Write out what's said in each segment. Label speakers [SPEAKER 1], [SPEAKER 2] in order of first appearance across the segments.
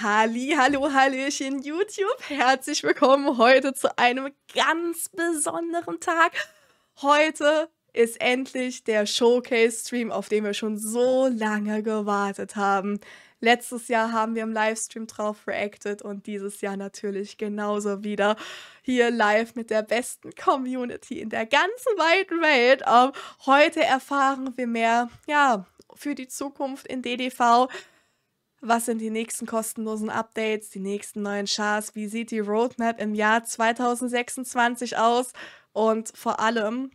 [SPEAKER 1] Hallo, Hallöchen YouTube, herzlich willkommen heute zu einem ganz besonderen Tag. Heute ist endlich der Showcase-Stream, auf den wir schon so lange gewartet haben. Letztes Jahr haben wir im Livestream drauf reacted und dieses Jahr natürlich genauso wieder hier live mit der besten Community in der ganzen weiten Welt. Heute erfahren wir mehr, ja, für die Zukunft in DDV. Was sind die nächsten kostenlosen Updates, die nächsten neuen Chars? Wie sieht die Roadmap im Jahr 2026 aus? Und vor allem,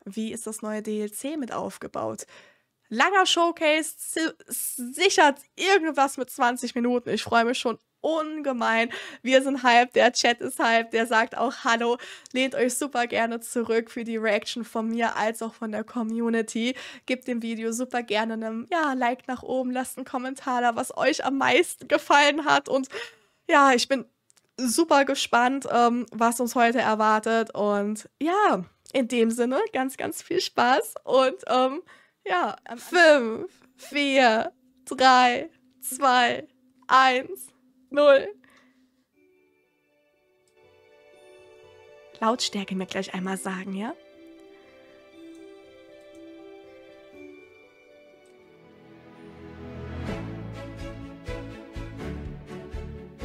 [SPEAKER 1] wie ist das neue DLC mit aufgebaut? Langer Showcase, sichert irgendwas mit 20 Minuten. Ich freue mich schon ungemein. Wir sind hyped, der Chat ist hyped, der sagt auch Hallo. Lehnt euch super gerne zurück für die Reaction von mir als auch von der Community. Gebt dem Video super gerne einen Like nach oben, lasst einen Kommentar da, was euch am meisten gefallen hat. Und ja, ich bin super gespannt, was uns heute erwartet. Und ja, in dem Sinne, ganz, ganz viel Spaß. Und 5, 4, 3, 2, 1... 0. Lautstärke mir gleich einmal sagen, ja?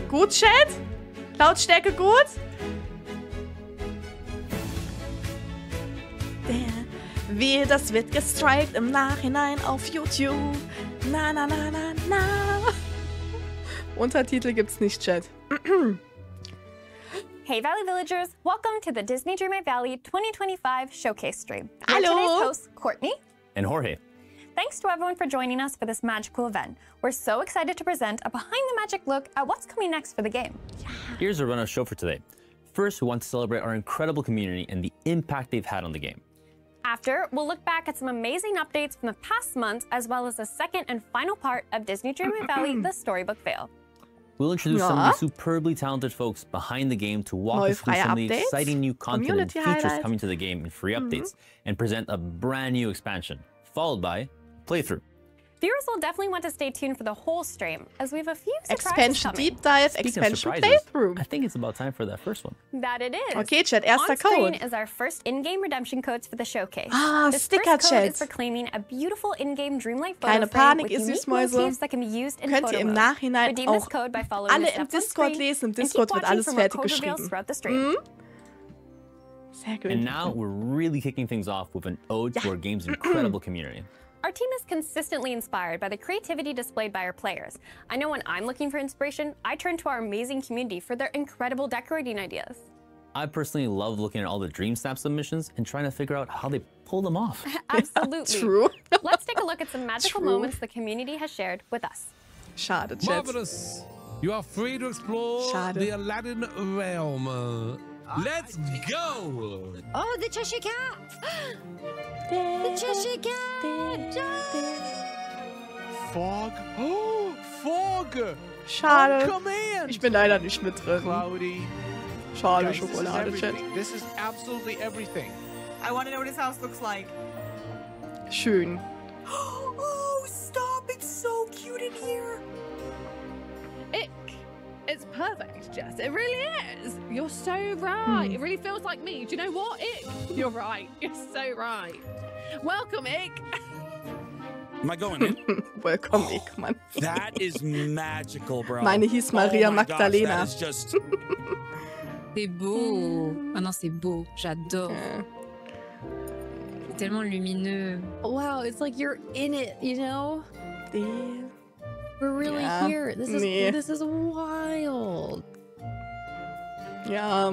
[SPEAKER 1] Gut, Chat? Lautstärke gut? Wehe, das wird gestrikt im Nachhinein auf YouTube. Na, na, na, na, na. Untertitel gibt's nicht, Chat.
[SPEAKER 2] Hey Valley Villagers, welcome to the Disney Dreamlight Valley 2025 Showcase stream.
[SPEAKER 1] Hello.
[SPEAKER 2] We're today's hosts, Courtney
[SPEAKER 3] and Jorge.
[SPEAKER 2] Thanks to everyone for joining us for this magical event. We're so excited to present a behind-the-magic look at what's coming next for the game.
[SPEAKER 3] Here's our run-of show for today. First, we want to celebrate our incredible community and the impact they've had on the game.
[SPEAKER 2] After, we'll look back at some amazing updates from the past months, as well as the second and final part of Disney Dreamlight Valley, the Storybook Veil.
[SPEAKER 3] We'll introduce some of the superbly talented folks behind the game to walk us through some of the exciting new content and features coming to the game and free updates, and present a brand new expansion, followed by playthrough.
[SPEAKER 2] Viewers will definitely want to stay tuned for the whole stream, as we have a few surprises
[SPEAKER 1] Expansion
[SPEAKER 2] coming.
[SPEAKER 1] Deep Dive, Expansion Playthrough.
[SPEAKER 3] I think it's about time for that first one.
[SPEAKER 2] That it is.
[SPEAKER 1] Okay, Chat, erster
[SPEAKER 2] On screen
[SPEAKER 1] Code.
[SPEAKER 2] is our first in-game redemption codes for the showcase. This
[SPEAKER 1] Sticker,
[SPEAKER 2] first code
[SPEAKER 1] Chat.
[SPEAKER 2] is for claiming a beautiful in-game Dreamlight photo
[SPEAKER 1] Keine
[SPEAKER 2] frame
[SPEAKER 1] Panik,
[SPEAKER 2] with
[SPEAKER 1] ihr
[SPEAKER 2] unique
[SPEAKER 1] Süßmäuse.
[SPEAKER 2] motifs that can be used in
[SPEAKER 1] Könnt
[SPEAKER 2] photo
[SPEAKER 1] ihr im
[SPEAKER 2] mode.
[SPEAKER 1] Nachhinein
[SPEAKER 2] Redeem this
[SPEAKER 1] auch
[SPEAKER 2] code by following
[SPEAKER 1] alle
[SPEAKER 2] the
[SPEAKER 1] im
[SPEAKER 2] steps on
[SPEAKER 1] Discord
[SPEAKER 2] screen
[SPEAKER 1] lesen. Im
[SPEAKER 2] and keep
[SPEAKER 1] Discord wird
[SPEAKER 2] watching
[SPEAKER 1] alles
[SPEAKER 2] for more
[SPEAKER 1] fertig
[SPEAKER 2] code reveals
[SPEAKER 1] geschrieben.
[SPEAKER 2] throughout the stream.
[SPEAKER 1] Sehr gut.
[SPEAKER 3] And now we're really kicking things off with an ode to our game's incredible community.
[SPEAKER 2] Our team is consistently inspired by the creativity displayed by our players. I know when I'm looking for inspiration, I turn to our amazing community for their incredible decorating ideas.
[SPEAKER 3] I personally love looking at all the Dream Snap submissions and trying to figure out how they pull them off.
[SPEAKER 2] Absolutely.
[SPEAKER 1] True.
[SPEAKER 2] Let's take a look at some magical
[SPEAKER 1] True.
[SPEAKER 2] moments the community has shared with us.
[SPEAKER 1] Schade, Chat.
[SPEAKER 4] Marvelous! You are free to explore
[SPEAKER 1] Schade.
[SPEAKER 4] the Aladdin realm. Let's go!
[SPEAKER 5] Oh, the Cheshire Cat! The Cheshire Cat!
[SPEAKER 6] Fog? Oh, fog!
[SPEAKER 1] Schade.
[SPEAKER 6] Come in!
[SPEAKER 1] Ich bin leider nicht mit drin.
[SPEAKER 6] Cloudy.
[SPEAKER 1] Schade,
[SPEAKER 6] Guys, this is
[SPEAKER 1] Schokolade, Chat.
[SPEAKER 6] everything. This is absolutely everything.
[SPEAKER 7] I want to know what his house looks like.
[SPEAKER 1] Schön.
[SPEAKER 7] Oh, stop! It's so cute in here.
[SPEAKER 5] It's perfect, Jess. It really is. You're so right. It really feels like me. Do you know what, Ick? You're right. You're so right. Welcome, Ick.
[SPEAKER 8] Am I going in?
[SPEAKER 1] Welcome, ich, Mann.
[SPEAKER 8] That is magical, bro.
[SPEAKER 1] Meine hieß Maria
[SPEAKER 8] Oh my gosh,
[SPEAKER 1] Magdalena.
[SPEAKER 8] that is just...
[SPEAKER 5] C'est beau. Ah non, c'est beau. J'adore. C'est tellement lumineux. Wow, it's like you're in it, you know? We're really
[SPEAKER 1] Ja,
[SPEAKER 5] here. This is wild.
[SPEAKER 1] Ja.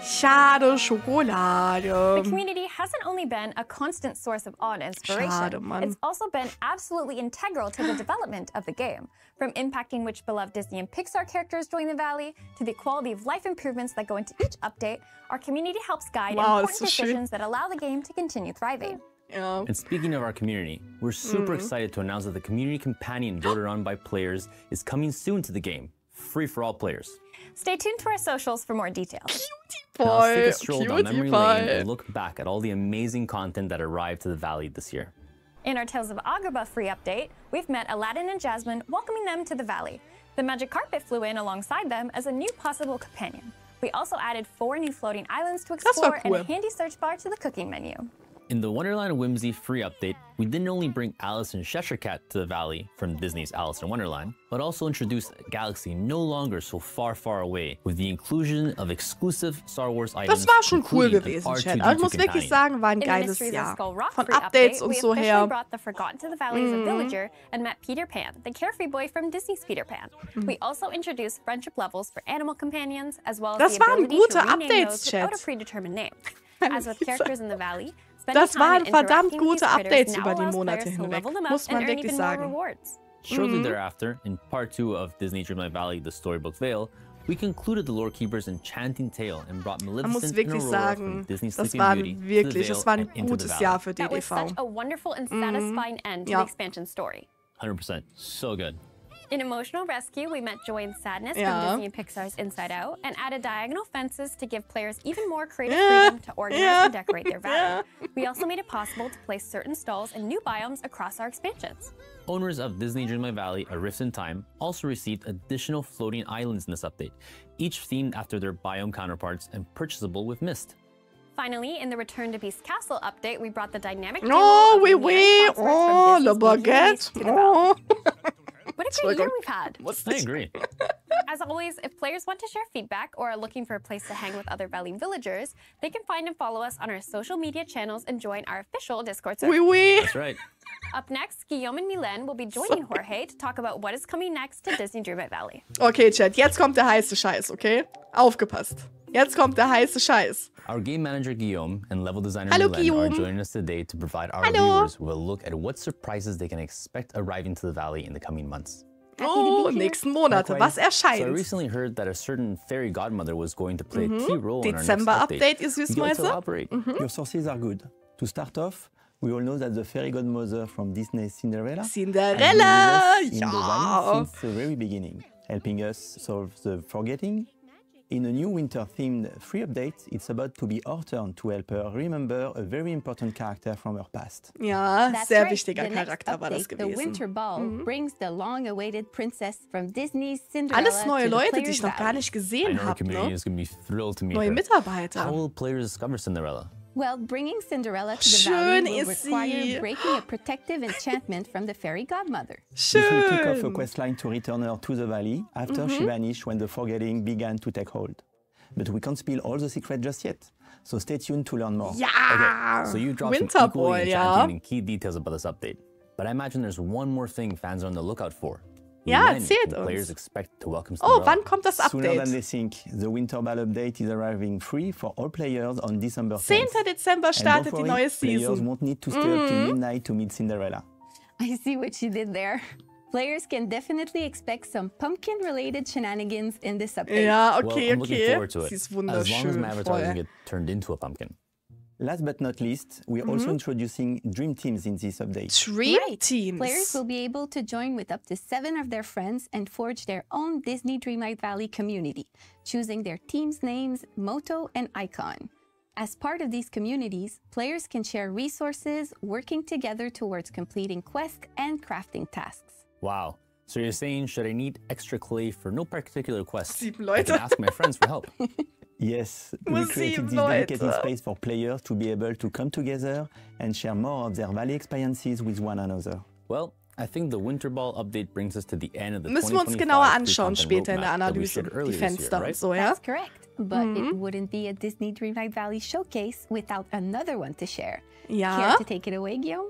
[SPEAKER 1] Schade, Schokolade.
[SPEAKER 2] The community hasn't only been a constant source of awe and inspiration,
[SPEAKER 1] Schade, Mann.
[SPEAKER 2] it's also been absolutely integral to the development of the game. From impacting which beloved Disney and Pixar characters join the Valley, to the quality of life improvements that go into each update, our community helps guide important decisions that allow the game to continue thriving.
[SPEAKER 1] Ja.
[SPEAKER 3] And speaking of our community, we're super excited to announce that the community companion voted on by players is coming soon to the game, free for all players.
[SPEAKER 2] Stay tuned to our socials for more details.
[SPEAKER 3] Now let's take a stroll down
[SPEAKER 1] Cutie
[SPEAKER 3] memory
[SPEAKER 1] pie.
[SPEAKER 3] lane and look back at all the amazing content that arrived to the Valley this year.
[SPEAKER 2] In our Tales of Agrabah free update, we've met Aladdin and Jasmine, welcoming them to the valley. The magic carpet flew in alongside them as a new possible companion. We also added 4 new floating islands to explore and a handy search bar to the cooking menu.
[SPEAKER 3] In the Wonderland Whimsy free update, we didn't only bring Alice and Cheshire Cat to the valley from Disney's Alice in Wonderland, but also introduced a galaxy no longer so far, far away with the inclusion of exclusive Star Wars items.
[SPEAKER 1] Das war schon cool gewesen, Chat. Also ich muss wirklich sagen, war ein geiles Jahr. Von Updates und so her.
[SPEAKER 2] We brought the Forgotten to the Valley as a villager and met Peter Pan, the carefree boy from Disney's Peter Pan. We also introduced friendship levels for animal companions, as well as the ability to rename those without a predetermined name. As with characters in the valley,
[SPEAKER 1] das waren verdammt gute Updates über die Monate hinweg, muss man wirklich sagen.
[SPEAKER 3] Shortly thereafter, in Part 2 of Disney Dreamlight Valley, the Storybook Veil, we concluded the Lore Keeper's enchanting tale and brought Maleficent and Aurora from Disney's Sleeping Beauty to the Veil and into the valley.
[SPEAKER 2] That was such a wonderful and satisfying end to the expansion story.
[SPEAKER 3] 100%, so good.
[SPEAKER 2] In Emotional Rescue, we met joy and sadness from Disney and Pixar's Inside Out and added diagonal fences to give players even more creative freedom to organize and decorate their valley. We also made it possible to place certain stalls and new biomes across our expansions.
[SPEAKER 3] Owners of Disney Dreamlight Valley, A Rift in Time, also received additional floating islands in this update, each themed after their biome counterparts and purchasable with Mist.
[SPEAKER 2] Finally, in the Return to Beast Castle update, we brought the dynamic
[SPEAKER 1] oh, le baguette. Oh.
[SPEAKER 2] What a great year we've had.
[SPEAKER 3] I agree.
[SPEAKER 2] As always, if players want to share feedback or are looking for a place to hang with other Valley villagers, they can find and follow us on our social media channels and join our official Discord server.
[SPEAKER 3] That's right.
[SPEAKER 2] Up next, Guillaume and Milen will be joining Jorge to talk about what is coming next to Disney Dreamlight Valley.
[SPEAKER 1] Okay, Chat, jetzt kommt der heiße Scheiß, okay? Aufgepasst. Jetzt kommt der heiße Scheiß.
[SPEAKER 3] Our game manager Guillaume and level designer Milen are joining us today to provide our viewers with a look at what surprises they can expect arriving to the valley in the coming months.
[SPEAKER 1] Oh, nächsten Monate, was erscheint?
[SPEAKER 3] So I recently heard that a certain fairy godmother was going to play a key role in our next
[SPEAKER 1] Dezember update, ihr
[SPEAKER 3] Süßmäuse.
[SPEAKER 9] Your sources are good. To start off, we all know that the fairy godmother from Disney's Cinderella
[SPEAKER 1] ja!
[SPEAKER 9] in the valley since the very beginning, helping us solve the forgetting. In a new winter-themed free update, it's about to be our turn to help her remember a very important character from her past.
[SPEAKER 1] Ja, sehr wichtiger Charakter war das gewesen.
[SPEAKER 10] The Winter Ball brings the long-awaited princess from Disney's Cinderella.
[SPEAKER 1] Alles neue Leute, die ich noch gar nicht gesehen habe, ne? Neue Mitarbeiter.
[SPEAKER 3] How will players discover Cinderella?
[SPEAKER 10] Well, bringing Cinderella to the valley will require breaking a protective enchantment from the fairy godmother.
[SPEAKER 9] This will kick off a questline to return her to the valley after she vanished when the forgetting began to take hold. But we can't spill all the secrets just yet, so stay tuned to learn more.
[SPEAKER 1] Ja!
[SPEAKER 3] Okay, so you dropped some equally enchanting and key details about this update. But I imagine there's one more thing fans are on the lookout for.
[SPEAKER 1] Ja, erzählt uns.
[SPEAKER 3] Players expect to welcome
[SPEAKER 1] oh, wann kommt das Update?
[SPEAKER 9] Sooner than they think. The Winter Ball update is arriving free for all players on December 10th.
[SPEAKER 1] 10. Dezember startet die neue Season.
[SPEAKER 9] Players won't need to stay up till midnight to meet Cinderella.
[SPEAKER 10] I see what you did there. Players can definitely expect some pumpkin-related shenanigans in this update.
[SPEAKER 1] Ja, okay,
[SPEAKER 3] well, I'm looking forward to it.
[SPEAKER 1] Sie ist wunderschön.
[SPEAKER 3] As long as my avatar doesn't get turned into a pumpkin.
[SPEAKER 9] Last but not least, we're also introducing Dream Teams in this update.
[SPEAKER 1] Dream Teams?
[SPEAKER 10] Players will be able to join with up to 7 of their friends and forge their own Disney Dreamlight Valley community, choosing their team's names, motto, and icon. As part of these communities, players can share resources, working together towards completing quests and crafting tasks.
[SPEAKER 3] Wow. So you're saying, should I need extra clay for no particular quest?
[SPEAKER 1] 7
[SPEAKER 3] I
[SPEAKER 1] Leute.
[SPEAKER 3] can ask my friends for help.
[SPEAKER 9] Yes, we created this dedicated space for players to be able to come together and share more of their valley experiences with one another.
[SPEAKER 3] Well, I think the Winter Ball update brings us to the end of the
[SPEAKER 1] Müssen wir uns genauer anschauen später in der Analyse, die Fenster und so, ja?
[SPEAKER 10] That's correct, but it wouldn't be a Disney Dreamlight Valley showcase without another one to share.
[SPEAKER 1] Ja.
[SPEAKER 10] Care to take it away, Guillaume?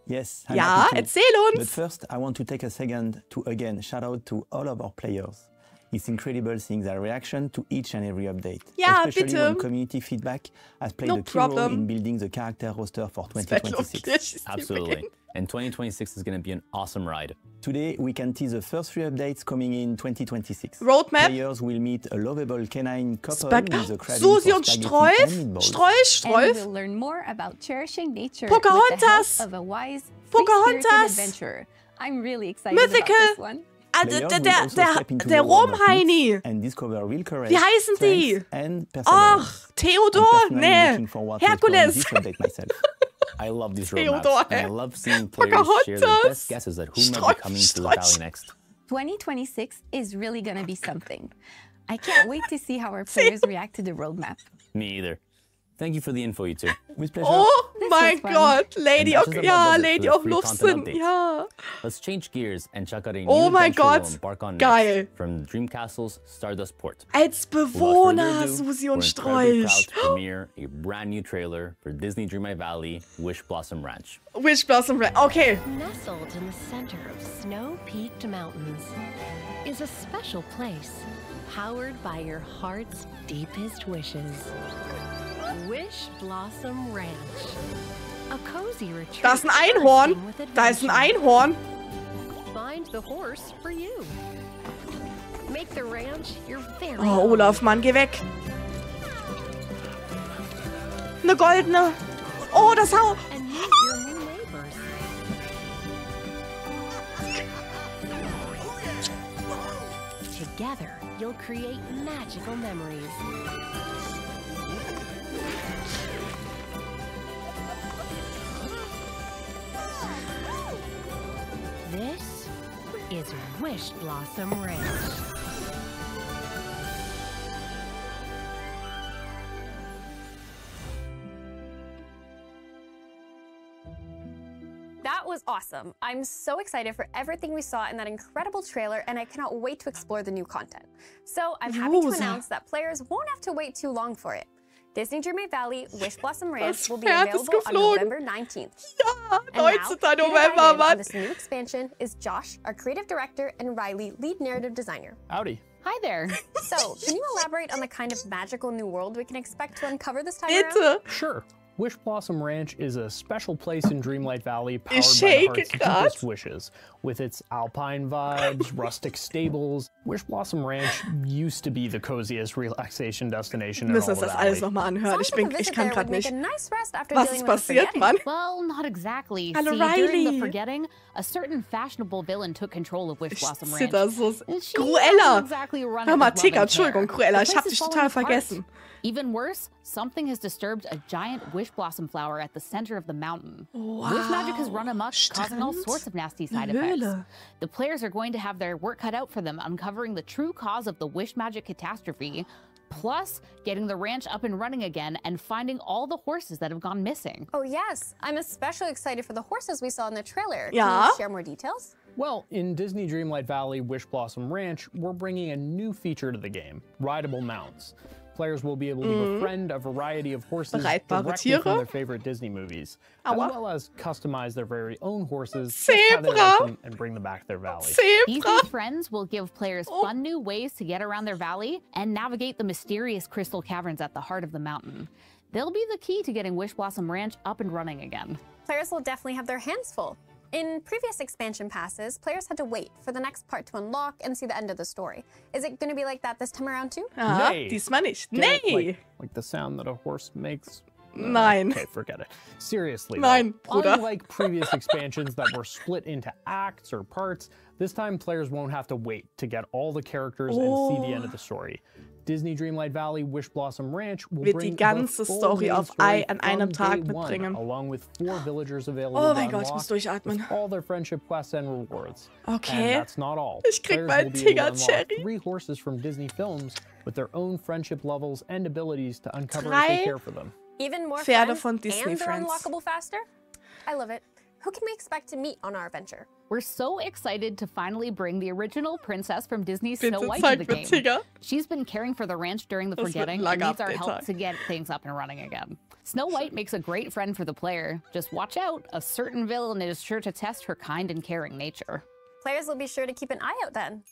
[SPEAKER 9] Yes,
[SPEAKER 1] Ja, erzähl uns!
[SPEAKER 9] But first, I want to take a second to again shout out to all of our players. It's incredible seeing their reaction to each and every update.
[SPEAKER 1] Ja,
[SPEAKER 9] especially
[SPEAKER 1] bitte.
[SPEAKER 9] when community feedback has played a key role in building the character roster for 2026.
[SPEAKER 3] Absolutely. And 2026 is going to be an awesome ride.
[SPEAKER 9] Today, we can tease the first 3 updates coming in 2026.
[SPEAKER 1] Roadmap.
[SPEAKER 9] Players will meet a lovable canine couple with a craving
[SPEAKER 1] Susi
[SPEAKER 9] for
[SPEAKER 1] und
[SPEAKER 9] spaghetti and meatballs.
[SPEAKER 10] And we'll learn more about cherishing nature
[SPEAKER 1] Pocahontas.
[SPEAKER 10] with the help of a wise, free-spirited adventurer. I'm really excited about this one.
[SPEAKER 1] Der Romheini. Wie heißen die? Ach, Theodor? Nee, Herkules.
[SPEAKER 3] I love these roadmaps, and I love seeing players share their best guesses at who might be coming to the valley next.
[SPEAKER 10] 2026 is really gonna be something. I can't wait to see how our players react to the roadmap.
[SPEAKER 3] Me either. Thank you for the info, you two.
[SPEAKER 9] With pleasure.
[SPEAKER 1] Oh mein Gott, Lady of Luftsinn, ja.
[SPEAKER 3] Let's change gears and check out a new
[SPEAKER 1] oh mein Gott,
[SPEAKER 3] embark on
[SPEAKER 1] geil.
[SPEAKER 3] From Dream Castle's Stardust Port.
[SPEAKER 1] Als Bewohner, Susi und Sträuch.
[SPEAKER 3] Proud to premiere a brand new trailer for Disney Dreamlight Valley, Wishblossom Ranch.
[SPEAKER 1] Wishblossom Ranch, okay.
[SPEAKER 11] Nestled in the center of snow-peaked mountains is a special place powered by your heart's deepest wishes. Wishblossom Ranch. A cozy retreat.
[SPEAKER 1] Da ist ein Einhorn. Da ist ein Einhorn.
[SPEAKER 11] Find the horse for you. Make the ranch your very
[SPEAKER 1] Oh, Olaf, Mann, geh weg. Eine goldene. Oh, das Haus.
[SPEAKER 11] And meet your new neighbors. Together, you'll create magical memories. This is Wishblossom Ranch.
[SPEAKER 2] That was awesome. I'm so excited for everything we saw in that incredible trailer, and I cannot wait to explore the new content. So I'm happy to announce that players won't have to wait too long for it. Disney Dreamlight Valley Wishblossom Ranch will be available on November 19th.
[SPEAKER 1] Ja, 19.
[SPEAKER 2] November, Mann. This new expansion is Josh, our creative director, and Riley, lead narrative designer.
[SPEAKER 12] Howdy.
[SPEAKER 2] Hi there. So, can you elaborate on the kind of magical new world we can expect to uncover this time around?
[SPEAKER 12] Sure. Wishblossom Ranch is a special place in Dreamlight Valley powered by the heart's deepest wishes. With its alpine vibes, rustic stables, Wishblossom Ranch used to be the coziest relaxation destination in all the
[SPEAKER 1] das alles nochmal anhören. Ich kann gerade nicht.
[SPEAKER 2] Was
[SPEAKER 1] ist passiert, Mann?
[SPEAKER 13] Well, not exactly.
[SPEAKER 1] Hallo,
[SPEAKER 13] See,
[SPEAKER 1] Riley.
[SPEAKER 13] during the forgetting, a certain fashionable villain took control of Wishblossom Ranch.
[SPEAKER 1] Das so
[SPEAKER 13] She
[SPEAKER 1] Cruella.
[SPEAKER 13] didn't exactly run
[SPEAKER 1] Hör
[SPEAKER 13] it
[SPEAKER 1] mal,
[SPEAKER 13] with love
[SPEAKER 1] Tigger,
[SPEAKER 13] and care.
[SPEAKER 1] Entschuldigung, Cruella,
[SPEAKER 13] The
[SPEAKER 1] ich hab
[SPEAKER 13] place
[SPEAKER 1] dich
[SPEAKER 13] is
[SPEAKER 1] total
[SPEAKER 13] falling apart.
[SPEAKER 1] vergessen.
[SPEAKER 13] Even worse, something has disturbed a giant wishblossom flower at the center of the mountain.
[SPEAKER 1] Wow.
[SPEAKER 13] Wish magic has run amok, causing all sorts of nasty side effects. The players are going to have their work cut out for them uncovering the true cause of the wish magic catastrophe, plus getting the ranch up and running again and finding all the horses that have gone missing.
[SPEAKER 2] Oh yes, I'm especially excited for the horses we saw in the trailer.
[SPEAKER 1] Ja.
[SPEAKER 2] Can you share more details?
[SPEAKER 12] Well, in Disney Dreamlight Valley Wishblossom Ranch, we're bringing a new feature to the game, rideable mounts. Players will be able to befriend a variety of horses directly from their favorite Disney movies, as well as customize their very own horses, just how they like them, and bring them back to their valley.
[SPEAKER 13] These new friends will give players fun new ways to get around their valley and navigate the mysterious crystal caverns at the heart of the mountain. They'll be the key to getting Wishblossom Ranch up and running again.
[SPEAKER 2] Players will definitely have their hands full. In previous expansion passes, players had to wait for the next part to unlock and see the end of the story. Is it going to be like that this time around too?
[SPEAKER 1] Aha, diesmal nicht. Nee!
[SPEAKER 12] Like the sound that a horse makes?
[SPEAKER 1] Nein.
[SPEAKER 12] Okay, forget it. Seriously.
[SPEAKER 1] Nein, Bruder.
[SPEAKER 12] Unlike previous expansions that were split into acts or parts, this time players won't have to wait to get all the characters and see the end of the story. Disney Dreamlight Valley Wishblossom Ranch will bring
[SPEAKER 1] die ganze Story auf an einem Tag mitbringen.
[SPEAKER 12] Along with 4 villagers available
[SPEAKER 1] Oh mein Gott, ich muss durchatmen.
[SPEAKER 12] all their friendship quests and rewards.
[SPEAKER 1] Okay.
[SPEAKER 12] And that's not all.
[SPEAKER 1] Ich krieg
[SPEAKER 12] Players
[SPEAKER 1] meinen
[SPEAKER 12] will be able to
[SPEAKER 1] Tigger
[SPEAKER 12] unlock
[SPEAKER 1] Cherry.
[SPEAKER 12] 3 horses from Disney films with their own friendship levels and abilities to uncover and take care for them.
[SPEAKER 2] Even more
[SPEAKER 1] Pferde
[SPEAKER 2] friends
[SPEAKER 1] von Disney
[SPEAKER 2] and they're
[SPEAKER 1] Friends.
[SPEAKER 2] unlockable faster? I love it. Who can we expect to meet on our adventure?
[SPEAKER 13] We're so excited to finally bring the original princess from Disney's
[SPEAKER 1] Bitte
[SPEAKER 13] Snow White to the
[SPEAKER 1] zeig mir
[SPEAKER 13] game.
[SPEAKER 1] Tigger.
[SPEAKER 13] She's been caring for the ranch during the
[SPEAKER 1] Das wird
[SPEAKER 13] forgetting
[SPEAKER 1] ein
[SPEAKER 13] and
[SPEAKER 1] langer
[SPEAKER 13] needs our help
[SPEAKER 1] Update-Tag.
[SPEAKER 13] to get things up and running again. Snow White makes a great friend for the player. Just watch out, a certain villain is sure to test her kind and caring nature.
[SPEAKER 2] Players will be sure to keep an eye out then.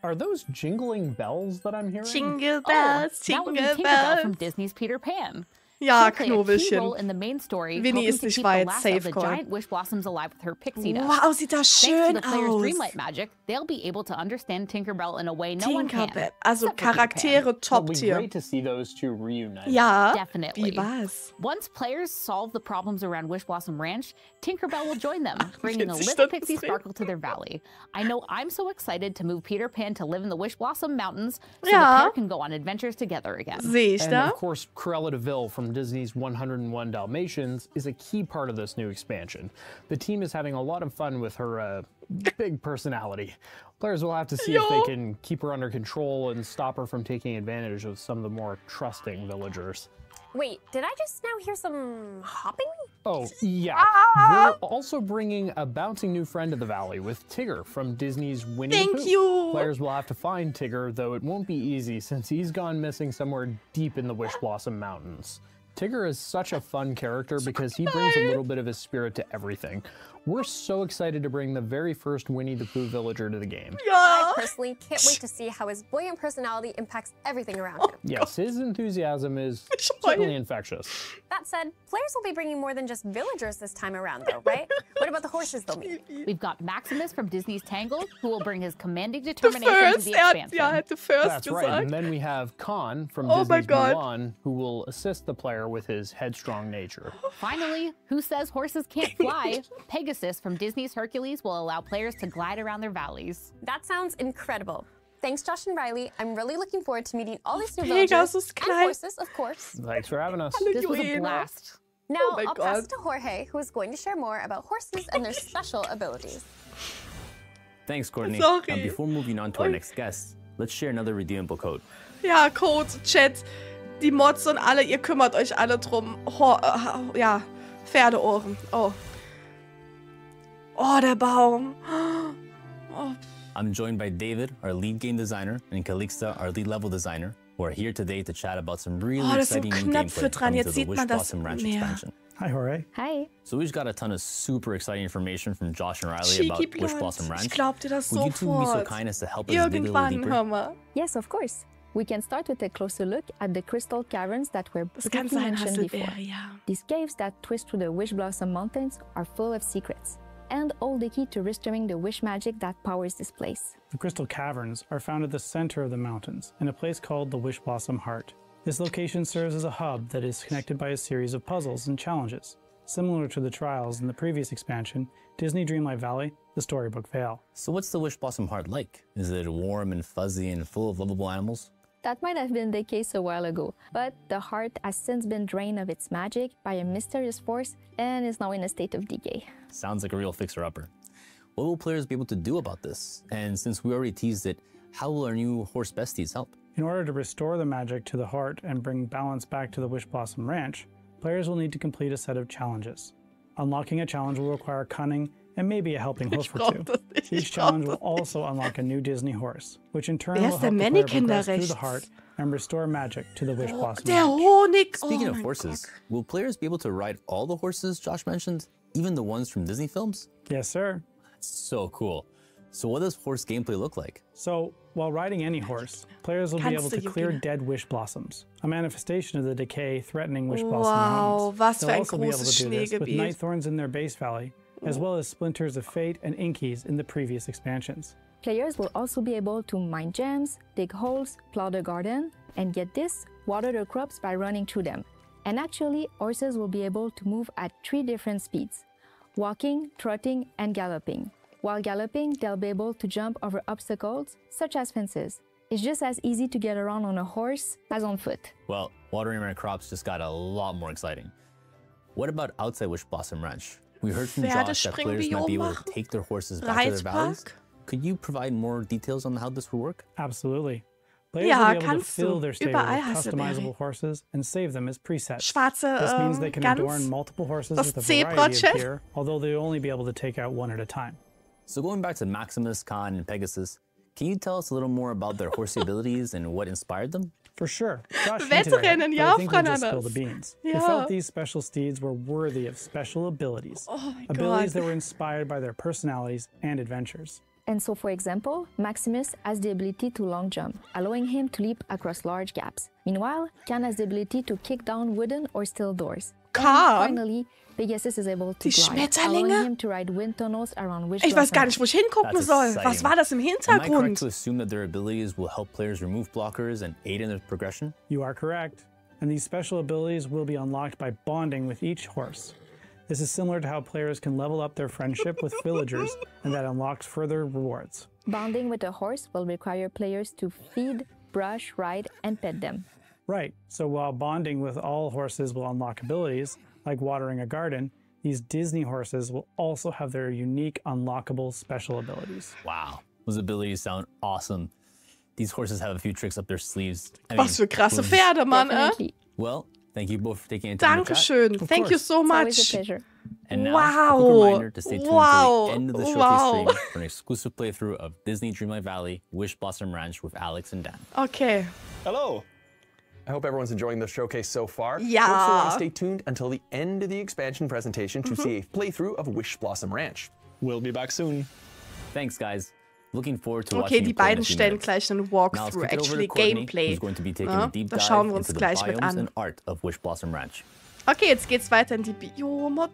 [SPEAKER 12] Are those jingling bells that I'm hearing?
[SPEAKER 1] Jingle bells,
[SPEAKER 13] That would be
[SPEAKER 1] jingle
[SPEAKER 13] Tinkerbell from
[SPEAKER 1] bells.
[SPEAKER 13] Disney's Peter Pan.
[SPEAKER 1] Ja,
[SPEAKER 13] She'll play a key role
[SPEAKER 1] Knobelchen.
[SPEAKER 13] in the main story,
[SPEAKER 1] Winnie
[SPEAKER 13] helping
[SPEAKER 1] ist
[SPEAKER 13] to
[SPEAKER 1] nicht
[SPEAKER 13] keep
[SPEAKER 1] weit,
[SPEAKER 13] the last
[SPEAKER 1] safe
[SPEAKER 13] of the
[SPEAKER 1] call.
[SPEAKER 13] giant wish blossoms alive with her pixie dust.
[SPEAKER 1] Wow, sieht das
[SPEAKER 13] Thanks to
[SPEAKER 1] schön
[SPEAKER 13] the player's
[SPEAKER 1] aus.
[SPEAKER 13] Dreamlight magic, they'll be able to understand Tinkerbell in a way no one can.
[SPEAKER 1] Tinkerbell, also
[SPEAKER 13] except for Peter Pan.
[SPEAKER 1] Charaktere
[SPEAKER 12] It'll be
[SPEAKER 1] Top-Tier.
[SPEAKER 12] great to see those two reunited.
[SPEAKER 1] Ja,
[SPEAKER 13] Definitely.
[SPEAKER 1] wie war's?
[SPEAKER 13] Once players solve the problems around Wishblossom Ranch, Tinkerbell will join them, bringing a
[SPEAKER 1] 40
[SPEAKER 13] little
[SPEAKER 1] Stunden
[SPEAKER 13] pixie
[SPEAKER 1] Stream.
[SPEAKER 13] sparkle to their valley. I know I'm so excited to move Peter Pan to live in the Wishblossom Mountains so
[SPEAKER 1] Ja.
[SPEAKER 13] the pair can go on adventures together again.
[SPEAKER 1] Sehe ich
[SPEAKER 12] And
[SPEAKER 1] da?
[SPEAKER 12] of course, Cruella de Vil from from Disney's 101 Dalmatians, is a key part of this new expansion. The team is having a lot of fun with her big personality. Players will have to see if they can keep her under control and stop her from taking advantage of some of the more trusting villagers.
[SPEAKER 2] Wait, did I just now hear some hopping?
[SPEAKER 12] Oh, yeah. We're also bringing a bouncing new friend to the valley with Tigger from Disney's Winnie the Pooh.
[SPEAKER 1] Thank you!
[SPEAKER 12] Players will have to find Tigger, though it won't be easy since he's gone missing somewhere deep in the Wishblossom Mountains. Tigger is such a fun character because he brings a little bit of his spirit to everything. We're so excited to bring the very first Winnie the Pooh villager to the game.
[SPEAKER 2] I personally can't wait to see how his buoyant personality impacts everything around him.
[SPEAKER 12] Yes, his enthusiasm is certainly infectious.
[SPEAKER 2] That said, players will be bringing more than just villagers this time around, though, right? What about the horses they'll meet?
[SPEAKER 13] We've got Maximus from Disney's Tangled, who will bring his commanding determination to the expansion.
[SPEAKER 12] That's right, and then we have Khan from Disney's Mulan, who will assist the player with his headstrong nature.
[SPEAKER 13] Finally, who says horses can't fly? Pegasus from Disney's Hercules will allow players to glide around their valleys.
[SPEAKER 2] That sounds incredible. Thanks, Josh and Riley. I'm really looking forward to meeting all these new villagers and horses, of course.
[SPEAKER 12] Thanks for having us.
[SPEAKER 13] This was a blast.
[SPEAKER 2] Now, I'll pass it to Jorge, who is going to share more about horses and their special abilities.
[SPEAKER 3] Thanks, Courtney. Before moving on to our next guest, let's share another redeemable code.
[SPEAKER 1] Ja, Code, Chat, die Mods und alle, ihr kümmert euch alle drum. Ja, Pferdeohren. Oh. Oh, der Baum. Oh.
[SPEAKER 3] I'm joined by David, our lead game designer, and Calixta, our lead level designer, who are here today to chat about some really exciting new gameplay coming to the Wishblossom Ranch expansion.
[SPEAKER 14] Hi, Jorge.
[SPEAKER 2] Hi.
[SPEAKER 3] So we just got a ton of super exciting information from Josh and Riley about Wishblossom Ranch.
[SPEAKER 1] Ich glaub dir das
[SPEAKER 3] Would you two be so kind as to help us dig a little deeper?
[SPEAKER 15] Yes, of course. We can start with a closer look at the crystal caverns that were briefly mentioned before. These caves that twist through the Wishblossom Mountains are full of secrets, and hold the key to restoring the wish magic that powers this place.
[SPEAKER 14] The crystal caverns are found at the center of the mountains in a place called the Wishblossom Heart. This location serves as a hub that is connected by a series of puzzles and challenges, similar to the trials in the previous expansion, Disney Dreamlight Valley, the Storybook Vale.
[SPEAKER 3] So what's the Wishblossom Heart like? Is it warm and fuzzy and full of lovable animals?
[SPEAKER 15] That might have been the case a while ago, but the heart has since been drained of its magic by a mysterious force and is now in a state of decay.
[SPEAKER 3] Sounds like a real fixer-upper. What will players be able to do about this? And since we already teased it, how will our new horse besties help?
[SPEAKER 14] In order to restore the magic to the heart and bring balance back to the Wishblossom Ranch, players will need to complete a set of challenges. Unlocking a challenge will require cunning and maybe a helping hoof or two. Each challenge will also unlock a new Disney horse, which in turn will help the player progress through the heart and restore magic to the Wishblossom Ranch.
[SPEAKER 3] Speaking of horses, will players be able to ride all the horses Josh mentioned, even the ones from Disney films?
[SPEAKER 14] Yes, sir.
[SPEAKER 3] That's so cool. So what does horse gameplay look like?
[SPEAKER 14] So, while riding any horse, players will be able to clear dead wish blossoms, a manifestation of the decay threatening Wishblossom Mountains. They'll also be able to do this with night thorns in their base valley, as well as splinters of fate and inkies in the previous expansions.
[SPEAKER 15] Players will also be able to mine gems, dig holes, plow the garden, and get this, water the crops by running through them. And actually, horses will be able to move at 3 different speeds: walking, trotting, and galloping. While galloping, they'll be able to jump over obstacles, such as fences. It's just as easy to get around on a horse as on foot.
[SPEAKER 3] Well, watering my crops just got a lot more exciting. What about outside Wishblossom Ranch? We heard from Josh that players might be able to take their horses back to their valleys. Could you provide more details on how this will work?
[SPEAKER 14] Absolutely. Players will be able to fill their stable with customizable horses and save them as presets. This means they can adorn multiple horses with a variety of gear, although they'll only be able to take out one at a time.
[SPEAKER 3] So going back to Maximus, Khan, and Pegasus, can you tell us a little more about their horsey abilities and what inspired them?
[SPEAKER 14] For sure. Josh hinted at it, but I think we'll just spill the beans. We felt these special steeds were worthy of special abilities. Abilities that were inspired by their personalities and adventures.
[SPEAKER 15] And so, for example, Maximus has the ability to long jump, allowing him to leap across large gaps. Meanwhile, Khan has the ability to kick down wooden or steel doors. And finally, Pegasus is able to glide, allowing him to ride wind tunnels around Wishblossom.
[SPEAKER 1] Ich weiß gar nicht, wo ich hingucken soll. Was war das im Hintergrund?
[SPEAKER 3] Am I correct to assume that their abilities will help players remove blockers and aid in their progression?
[SPEAKER 14] You are correct. And these special abilities will be unlocked by bonding with each horse. This is similar to how players can level up their friendship with villagers, and that unlocks further rewards.
[SPEAKER 15] Bonding with a horse will require players to feed, brush, ride, and pet them.
[SPEAKER 14] Right, so while bonding with all horses will unlock abilities, like watering a garden, these Disney horses will also have their unique unlockable special abilities.
[SPEAKER 3] Wow, those abilities sound awesome. These horses have a few tricks up their sleeves.
[SPEAKER 1] Was für krasse Pferde, Mann,
[SPEAKER 3] Well, thank you both for taking it.
[SPEAKER 1] Dankeschön. Thank you so much.
[SPEAKER 15] It's always a pleasure.
[SPEAKER 3] And now, a quick reminder to stay tuned until the end of the showcase stream for an exclusive playthrough of Disney Dreamlight Valley, Wishblossom Ranch with Alex and Dan.
[SPEAKER 1] Okay.
[SPEAKER 16] Hello. I hope everyone's enjoying the showcase so far.
[SPEAKER 1] Yeah.
[SPEAKER 16] You also want to stay tuned until the end of the expansion presentation to see a playthrough of Wishblossom Ranch. We'll be back soon.
[SPEAKER 3] Thanks, guys. Looking forward to
[SPEAKER 1] okay,
[SPEAKER 3] watching
[SPEAKER 1] die beiden stellen gleich einen Walkthrough, actually Gameplay.
[SPEAKER 3] Da
[SPEAKER 1] schauen wir uns gleich mit an.
[SPEAKER 3] Art of Wishblossom Ranch.
[SPEAKER 1] Okay, jetzt geht's weiter in die Biome.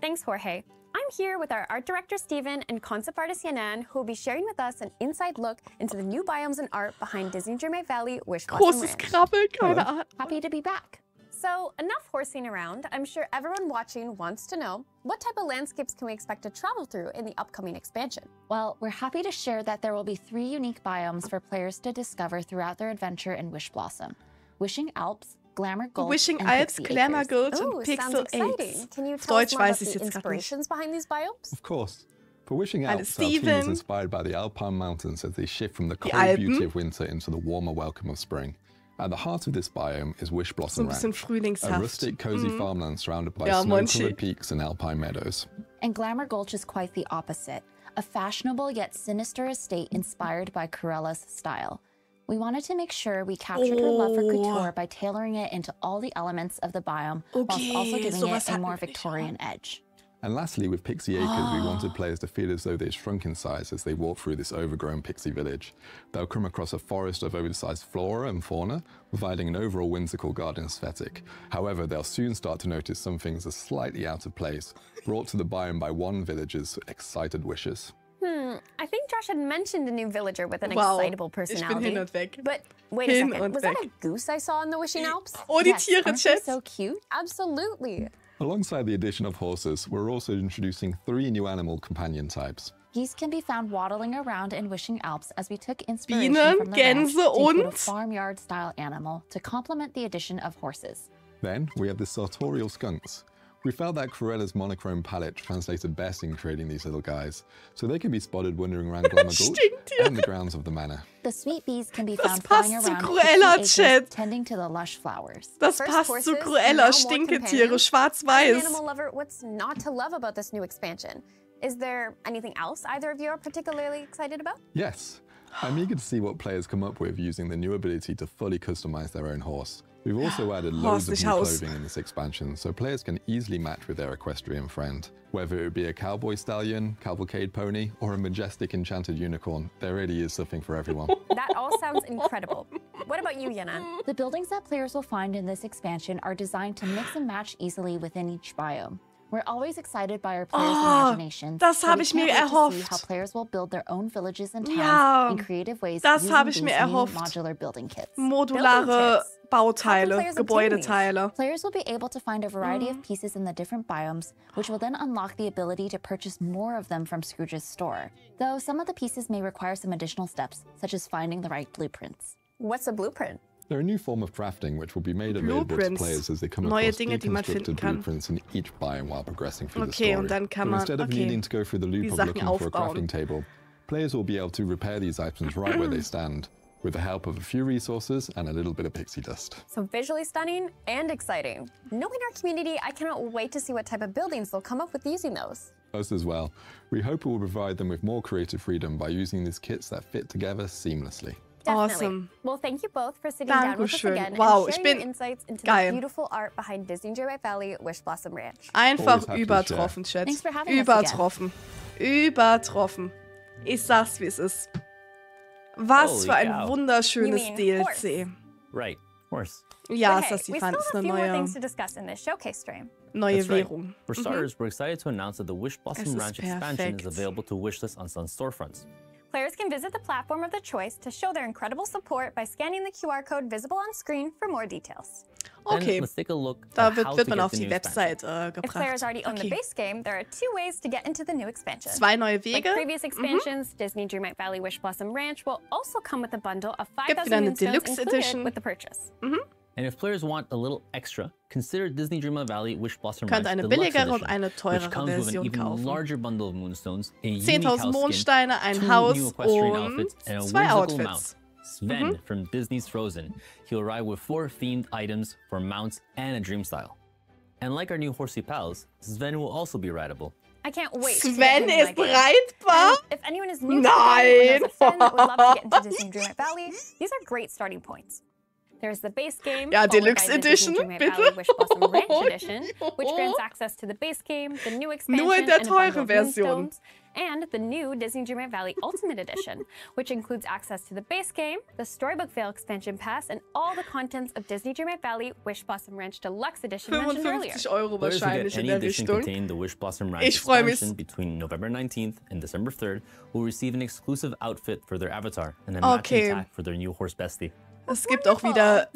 [SPEAKER 2] Thanks, Jorge. I'm here with our art director, Steven, and concept artist, Yanan, who will be sharing with us an inside look into the new biomes and art behind Disney Dreamlight Valley, Wishblossom Ranch.
[SPEAKER 1] Krabbel, keine Ahnung.
[SPEAKER 2] Happy to be back. So, enough horsing around. I'm sure everyone watching wants to know, what type of landscapes can we expect to travel through in the upcoming expansion?
[SPEAKER 13] Well, we're happy to share that there will be 3 unique biomes for players to discover throughout their adventure in Wishblossom. Wishing Alps, Glamour Gulch,
[SPEAKER 1] Wishing
[SPEAKER 13] and
[SPEAKER 1] Alps,
[SPEAKER 13] Pixie
[SPEAKER 1] Glamour
[SPEAKER 13] Acres.
[SPEAKER 1] Gulch
[SPEAKER 2] Ooh,
[SPEAKER 1] and Pixel
[SPEAKER 2] sounds
[SPEAKER 1] 8.
[SPEAKER 2] Can you tell us
[SPEAKER 1] Deutsch
[SPEAKER 2] more
[SPEAKER 1] weiß
[SPEAKER 2] about
[SPEAKER 1] ich
[SPEAKER 2] the
[SPEAKER 1] jetzt gerade nicht.
[SPEAKER 2] inspirations behind these biomes?
[SPEAKER 17] Of course. For Wishing Alps, our team is inspired by the Alpine mountains as they shift from the cold beauty of winter into the warmer welcome of spring. At the heart of this biome is Wishblossom Ranch, a rustic, cozy farmland surrounded by snow-covered peaks and alpine meadows.
[SPEAKER 13] And Glamour Gulch is quite the opposite, a fashionable yet sinister estate inspired by Cruella's style. We wanted to make sure we captured her love for couture by tailoring it into all the elements of the biome, whilst also giving it a more Victorian edge.
[SPEAKER 17] And lastly, with Pixie Acres, we wanted players to feel as though they've shrunk in size as they walk through this overgrown pixie village. They'll come across a forest of oversized flora and fauna, providing an overall whimsical garden aesthetic. However, they'll soon start to notice some things are slightly out of place, brought to the biome by one villager's excited wishes.
[SPEAKER 2] I think Josh had mentioned a new villager with an excitable personality. But wait a second, was that a goose I saw in the Wishing Alps?
[SPEAKER 1] Oh, die Tiere, Chat.
[SPEAKER 2] So cute. Absolutely.
[SPEAKER 17] Alongside the addition of horses, we're also introducing 3 new animal companion types.
[SPEAKER 13] Geese can be found waddling around in Wishing Alps as we took inspiration
[SPEAKER 1] Bienen,
[SPEAKER 13] from the
[SPEAKER 1] Gänse
[SPEAKER 13] ranch to include a
[SPEAKER 1] und
[SPEAKER 13] farmyard-style animal to complement the addition of horses.
[SPEAKER 17] Then we have the sartorial skunks. We felt that Cruella's monochrome palette translated best in creating these little guys, so they can be spotted wandering around Glamour Gulch and the grounds of the manor.
[SPEAKER 13] The sweet bees can be found flying around Pixie Acres, tending to the lush flowers.
[SPEAKER 1] Das passt zu Cruella, Stinketiere, schwarz-weiß.
[SPEAKER 2] Animal lover, what's not to love about this new expansion? Is there anything else either of you are particularly excited about?
[SPEAKER 17] Yes. I'm eager to see what players come up with using the new ability to fully customize their own horse. We've also added loads of new clothing in this expansion, so players can easily match with their equestrian friend. Whether it be a cowboy stallion, cavalcade pony, or a majestic enchanted unicorn, there really is something for everyone.
[SPEAKER 2] That all sounds incredible. What about you, Yanan?
[SPEAKER 13] The buildings that players will find in this expansion are designed to mix and match easily within each biome. We're always excited by our players' imaginations.
[SPEAKER 1] Das habe ich mir erhofft.
[SPEAKER 13] See how players will build their own villages and towns in creative ways
[SPEAKER 1] das habe ich
[SPEAKER 13] using
[SPEAKER 1] mir
[SPEAKER 13] these new
[SPEAKER 1] erhofft.
[SPEAKER 13] modular building kits.
[SPEAKER 1] Modulare Bauteile, Gebäudeteile.
[SPEAKER 13] Players will be able to find a variety of pieces in the different biomes, which will then unlock the ability to purchase more of them from Scrooge's store. Though some of the pieces may require some additional steps, such as finding the right blueprints.
[SPEAKER 2] What's a blueprint?
[SPEAKER 17] They're a new form of crafting which will be made available to players as they come across deconstructed blueprints in each biome while progressing through the story.
[SPEAKER 1] Und dann kann man,
[SPEAKER 17] instead of needing to go through the loop of looking for a crafting table, players will be able to repair these items right where they stand, with the help of a few resources and a little bit of pixie dust.
[SPEAKER 2] So visually stunning and exciting. Knowing our community, I cannot wait to see what type of buildings they'll come up with using those.
[SPEAKER 17] Us as well. We hope it will provide them with more creative freedom by using these kits that fit together seamlessly.
[SPEAKER 2] Definitely.
[SPEAKER 1] Awesome.
[SPEAKER 2] Well, thank you both for sitting down with us again
[SPEAKER 1] wow,
[SPEAKER 2] and sharing your insights into the beautiful art behind Disney Dreamlight Valley, Wishblossom Ranch.
[SPEAKER 1] Einfach übertroffen, Chat. Übertroffen. Übertroffen. Ich sag's, wie es ist. Was für ein wunderschönes DLC.
[SPEAKER 3] Right, horse.
[SPEAKER 1] Ja, Sassy-Fan ist eine neue Währung.
[SPEAKER 3] For starters, we're excited to announce that the Wishblossom Ranch expansion is available to wishlist on some storefronts.
[SPEAKER 2] Players can visit the platform of their choice to show their incredible support by scanning the QR code visible on screen for more details.
[SPEAKER 1] Okay,
[SPEAKER 3] let's take a look
[SPEAKER 1] da
[SPEAKER 3] at how
[SPEAKER 1] wird
[SPEAKER 3] to
[SPEAKER 1] man
[SPEAKER 3] get
[SPEAKER 1] auf
[SPEAKER 3] the
[SPEAKER 1] die
[SPEAKER 3] new
[SPEAKER 1] Website
[SPEAKER 2] If players already own the base game, there are 2 ways to get into the new expansion.
[SPEAKER 1] 2 neue Wege.
[SPEAKER 2] Like previous expansions, Disney Dreamlight Valley Wishblossom Ranch will also come with a bundle of
[SPEAKER 1] Gibt
[SPEAKER 2] 5,000
[SPEAKER 1] wieder eine
[SPEAKER 2] moonstones
[SPEAKER 1] Deluxe
[SPEAKER 2] included
[SPEAKER 1] Edition.
[SPEAKER 2] with the purchase.
[SPEAKER 3] And if players want a little extra, consider Disney Dreamlight Valley Wishblossom
[SPEAKER 1] Könnt
[SPEAKER 3] Ranch
[SPEAKER 1] eine
[SPEAKER 3] Deluxe
[SPEAKER 1] billigere und
[SPEAKER 3] Edition,
[SPEAKER 1] eine
[SPEAKER 3] which
[SPEAKER 1] teurere
[SPEAKER 3] comes with an
[SPEAKER 1] Version
[SPEAKER 3] even
[SPEAKER 1] kaufen.
[SPEAKER 3] larger bundle of moonstones, a unique
[SPEAKER 1] 10.000
[SPEAKER 3] house skin,
[SPEAKER 1] Mondsteine, ein
[SPEAKER 3] 2
[SPEAKER 1] Haus
[SPEAKER 3] new equestrian
[SPEAKER 1] und
[SPEAKER 3] outfits, and a
[SPEAKER 1] 2
[SPEAKER 3] whimsical
[SPEAKER 1] Outfits.
[SPEAKER 3] mount. Sven from Disney's Frozen. He'll arrive with 4 themed items for mounts and a dream style. And like our new horsey pals, Sven will also be rideable.
[SPEAKER 2] I can't wait.
[SPEAKER 1] Sven ist reitbar?
[SPEAKER 2] If anyone is new to the game or knows a friend that would love to get into Disney Dreamlight Valley, these are great starting points. There's the base game,
[SPEAKER 1] ja,
[SPEAKER 2] followed
[SPEAKER 1] Deluxe
[SPEAKER 2] by the
[SPEAKER 1] Edition,
[SPEAKER 2] Disney Dreamlight
[SPEAKER 1] bitte.
[SPEAKER 2] Valley Wishblossom Ranch Edition, which grants access to the base game, the new expansion,
[SPEAKER 1] Nur in der
[SPEAKER 2] and a bundle
[SPEAKER 1] teure
[SPEAKER 2] of
[SPEAKER 1] Version.
[SPEAKER 2] moonstones, and the new Disney Dreamlight Valley Ultimate Edition, which includes access to the base game, the Storybook Vale expansion pass, and all the contents of Disney Dreamlight Valley Wishblossom Ranch Deluxe Edition mentioned earlier.
[SPEAKER 1] 55 €
[SPEAKER 3] Players who
[SPEAKER 1] wahrscheinlich
[SPEAKER 3] get
[SPEAKER 1] in
[SPEAKER 3] any
[SPEAKER 1] der
[SPEAKER 3] edition
[SPEAKER 1] Richtung.
[SPEAKER 3] containing the Wishblossom Ranch
[SPEAKER 1] Ich freu mich.
[SPEAKER 3] expansion between November 19th and December 3rd will receive an exclusive outfit for their avatar and a
[SPEAKER 1] Okay.
[SPEAKER 3] matching tag for their new horse bestie.
[SPEAKER 1] Es gibt auch wieder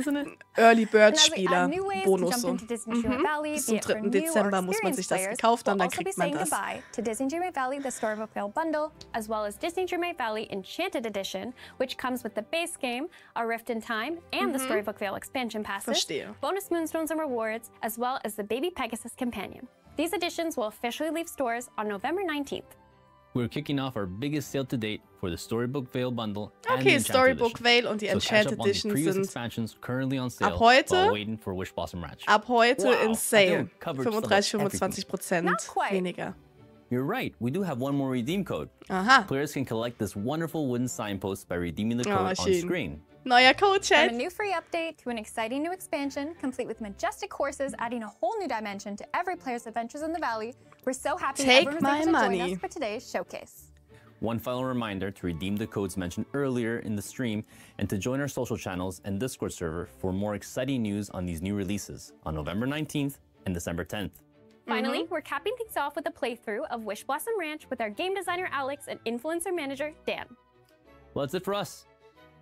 [SPEAKER 1] Early Bird
[SPEAKER 2] And as we
[SPEAKER 1] Spieler
[SPEAKER 2] add new ways to
[SPEAKER 1] Bonusse.
[SPEAKER 2] jump into Disney Dreamlight Valley,
[SPEAKER 1] Bis
[SPEAKER 2] be
[SPEAKER 1] zum
[SPEAKER 2] it for
[SPEAKER 1] 3.
[SPEAKER 2] new or
[SPEAKER 1] Dezember muss man sich das
[SPEAKER 2] experienced
[SPEAKER 1] gekauft haben,
[SPEAKER 2] players,
[SPEAKER 1] dann
[SPEAKER 2] we'll
[SPEAKER 1] kriegt
[SPEAKER 2] also be
[SPEAKER 1] man
[SPEAKER 2] saying
[SPEAKER 1] das.
[SPEAKER 2] goodbye to Disney Dreamlight Valley, the Storybook Vale bundle, as well as Disney Dreamlight Valley Enchanted Edition, which comes with the base game, A Rift in Time, and the Storybook Vale expansion passes,
[SPEAKER 1] Verstehe.
[SPEAKER 2] bonus moonstones and rewards, as well as the Baby Pegasus companion. These editions will officially leave stores on November 19th.
[SPEAKER 3] We're kicking off our biggest sale to date for the Storybook Vale bundle and the
[SPEAKER 1] Okay,
[SPEAKER 3] Enchanted
[SPEAKER 1] Storybook
[SPEAKER 3] Edition.
[SPEAKER 1] Vale und die
[SPEAKER 3] So catch
[SPEAKER 1] Enchanted
[SPEAKER 3] up on the
[SPEAKER 1] Edition
[SPEAKER 3] previous
[SPEAKER 1] sind
[SPEAKER 3] expansions currently on sale
[SPEAKER 1] ab heute-
[SPEAKER 3] while waiting for Wishblossom Ranch.
[SPEAKER 1] ab heute
[SPEAKER 3] Wow,
[SPEAKER 1] in
[SPEAKER 3] I
[SPEAKER 1] Sale.
[SPEAKER 3] think we covered just about
[SPEAKER 1] 35–25%
[SPEAKER 2] Not quite.
[SPEAKER 1] weniger.
[SPEAKER 3] You're right, we do have one more redeem code.
[SPEAKER 1] Aha.
[SPEAKER 3] Players can collect this wonderful wooden signpost by redeeming the code on
[SPEAKER 1] schön.
[SPEAKER 3] screen.
[SPEAKER 1] Neuer Code,
[SPEAKER 2] From
[SPEAKER 1] Chat.
[SPEAKER 2] a new free update to an exciting new expansion, complete with majestic horses adding a whole new dimension to every player's adventures in the valley, we're so happy
[SPEAKER 1] Take
[SPEAKER 2] everyone was
[SPEAKER 1] my
[SPEAKER 2] able to
[SPEAKER 1] money.
[SPEAKER 2] join us for today's showcase.
[SPEAKER 3] One final reminder to redeem the codes mentioned earlier in the stream and to join our social channels and Discord server for more exciting news on these new releases on November 19th and December 10th.
[SPEAKER 2] Finally, we're capping things off with a playthrough of Wishblossom Ranch with our game designer Alex and influencer manager Dan.
[SPEAKER 3] Well, that's it for us.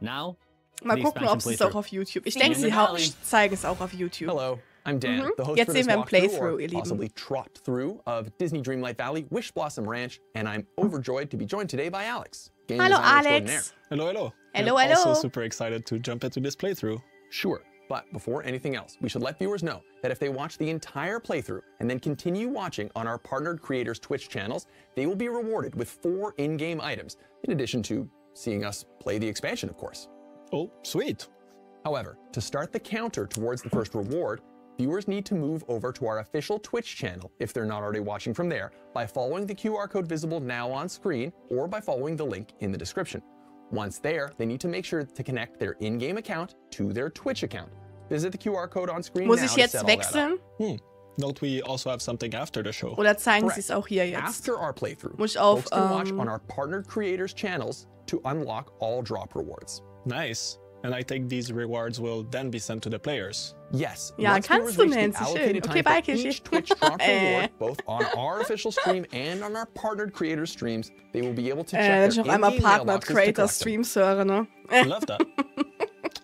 [SPEAKER 3] Now,
[SPEAKER 1] Mal
[SPEAKER 3] the
[SPEAKER 1] gucken, ob
[SPEAKER 3] expansion
[SPEAKER 1] sie es auch
[SPEAKER 3] playthrough.
[SPEAKER 1] auf YouTube. Ich
[SPEAKER 2] See
[SPEAKER 1] denke,
[SPEAKER 2] you
[SPEAKER 1] sie
[SPEAKER 2] in the valley.
[SPEAKER 1] zeigen es auch auf YouTube.
[SPEAKER 16] Hello, I'm Dan, the host
[SPEAKER 1] Jetzt
[SPEAKER 16] for
[SPEAKER 1] sehen
[SPEAKER 16] this
[SPEAKER 1] wir ein
[SPEAKER 16] walkthrough,
[SPEAKER 1] Playthrough,
[SPEAKER 16] or
[SPEAKER 1] ihr Lieben.
[SPEAKER 16] possibly trot through of Disney Dreamlight Valley Wishblossom Ranch, and I'm overjoyed to be joined today by Alex, game
[SPEAKER 1] Hallo,
[SPEAKER 16] designer extraordinaire.
[SPEAKER 1] Alex.
[SPEAKER 18] Hello, hello.
[SPEAKER 1] Hello,
[SPEAKER 18] I'm
[SPEAKER 1] hello.
[SPEAKER 18] also super excited to jump into this playthrough.
[SPEAKER 16] Sure, but before anything else, we should let viewers know that if they watch the entire playthrough and then continue watching on our partnered creators' Twitch channels, they will be rewarded with 4 in-game items, in addition to seeing us play the expansion, of course.
[SPEAKER 18] Oh, sweet.
[SPEAKER 16] However, to start the counter towards the first reward, viewers need to move over to our official Twitch channel if they're not already watching from there by following the QR code visible now on screen or by following the link in the description. Once there, they need to make sure to connect their in-game account to their Twitch account. Visit the QR code on screen
[SPEAKER 1] Muss
[SPEAKER 16] now
[SPEAKER 1] ich
[SPEAKER 16] to
[SPEAKER 1] jetzt
[SPEAKER 16] set all that up.
[SPEAKER 1] wechseln?
[SPEAKER 18] Don't we also have something after the show?
[SPEAKER 1] Oder zeigen sie
[SPEAKER 16] Correct.
[SPEAKER 1] es auch hier jetzt?
[SPEAKER 16] After our playthrough,
[SPEAKER 1] Muss ich auf
[SPEAKER 16] folks can watch on our partnered creators' channels to unlock all drop rewards.
[SPEAKER 18] Nice. And I take these rewards will then be sent to the players.
[SPEAKER 16] Yes.
[SPEAKER 1] Ja,
[SPEAKER 16] once
[SPEAKER 1] kannst
[SPEAKER 16] viewers
[SPEAKER 1] du,
[SPEAKER 16] reach the
[SPEAKER 1] Nancy, schön.
[SPEAKER 16] allocated
[SPEAKER 1] Okay,
[SPEAKER 16] time
[SPEAKER 1] bye,
[SPEAKER 16] for
[SPEAKER 1] Kishi.
[SPEAKER 16] each Twitch drop reward, both on our official stream and on our partnered creators' streams, they will be able to check
[SPEAKER 1] Wenn ich
[SPEAKER 16] their
[SPEAKER 1] noch einmal
[SPEAKER 16] in-game
[SPEAKER 1] Partner
[SPEAKER 16] mailboxes to
[SPEAKER 1] Creator
[SPEAKER 16] collect them.
[SPEAKER 1] Streams höre, ne?
[SPEAKER 18] Love that.